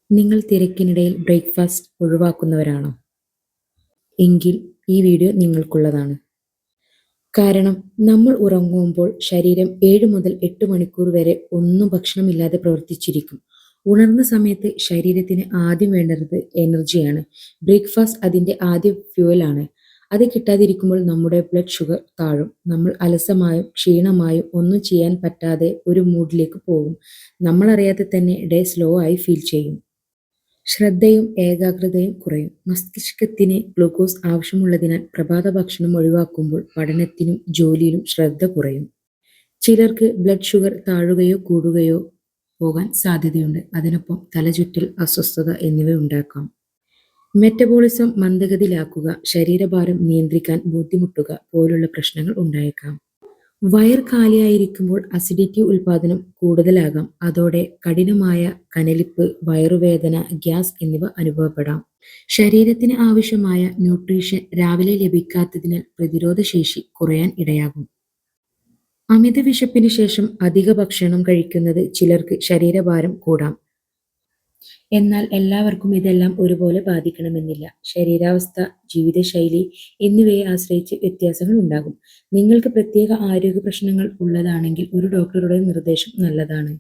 നിങ്ങൾ തിരക്കിനിടയിൽ ബ്രേക്ക്ഫാസ്റ്റ് ഒഴിവാക്കുന്നവരാണോ? എങ്കിൽ ഈ വീഡിയോ നിങ്ങൾക്കുള്ളതാണ്. കാരണം നമ്മൾ ഉറങ്ങുമ്പോൾ ശരീരം 7 മുതൽ 8 മണിക്കൂർ വരെ ഒന്നും ഭക്ഷണമില്ലാതെ പ്രവർത്തിച്ചിരിക്കും. ഉണർന്ന സമയത്ത് ശരീരത്തിന് ആദ്യം വേണ്ടത് എനർജിയാണ്. ബ്രേക്ക്ഫാസ്റ്റ് അതിൻ്റെ ആദ്യ ഫ്യൂവലാണ്. അത് കിട്ടാതിരിക്കുമ്പോൾ നമ്മുടെ ബ്ലഡ് ഷുഗർ താഴും. നമ്മൾ അലസമായും ക്ഷീണമായും ഒന്നും ചെയ്യാൻ പറ്റാതെ ഒരു മൂഡിലേക്ക് പോകും. നമ്മളറിയാതെ തന്നെ ഡേ സ്ലോ ആയി ഫീൽ ചെയ്യും. ശ്രദ്ധയും ഏകാഗ്രതയും കുറയും. മസ്തിഷ്കത്തിന് ഗ്ലൂക്കോസ് ആവശ്യമുള്ളതിനാൽ പ്രഭാത ഭക്ഷണം ഒഴിവാക്കുമ്പോൾ പഠനത്തിനും ജോലിയിലും ശ്രദ്ധ കുറയും. ചിലർക്ക് ബ്ലഡ് ഷുഗർ താഴുകയോ കൂടുകയോ പോകാൻ സാധ്യതയുണ്ട്. അതിനൊപ്പം തലചുറ്റൽ, അസ്വസ്ഥത എന്നിവ ഉണ്ടാക്കാം. മെറ്റബോളിസം മന്ദഗതിയിലാക്കുക, ശരീരഭാരം നിയന്ത്രിക്കാൻ ബുദ്ധിമുട്ടുക പോലുള്ള പ്രശ്നങ്ങൾ ഉണ്ടായേക്കാം. വയർ കാലിയായിരിക്കുമ്പോൾ അസിഡിറ്റി ഉൽപാദനം കൂടുതലാകാം. അതോടെ കഠിനമായ കനലിപ്പ്, വയറുവേദന, ഗ്യാസ് എന്നിവ അനുഭവപ്പെടാം. ശരീരത്തിന് ആവശ്യമായ ന്യൂട്രീഷൻ രാവിലെ ലഭിക്കാത്തതിനാൽ പ്രതിരോധശേഷി കുറയാൻ ഇടയാകും. അമിത വിശപ്പിന് ശേഷം അധിക ഭക്ഷണം കഴിക്കുന്നത് ചിലർക്ക് ശരീരഭാരം കൂടാം. എന്നാൽ എല്ലാവർക്കും ഇതെല്ലാം ഒരുപോലെ ബാധിക്കണമെന്നില്ല. ശരീരാവസ്ഥ, ജീവിതശൈലി എന്നിവയെ ആശ്രയിച്ച് വ്യത്യാസങ്ങൾ ഉണ്ടാകും. നിങ്ങൾക്ക് പ്രത്യേക ആരോഗ്യ പ്രശ്നങ്ങൾ ഉള്ളതാണെങ്കിൽ ഒരു ഡോക്ടറുടെ നിർദ്ദേശം നല്ലതാണ്.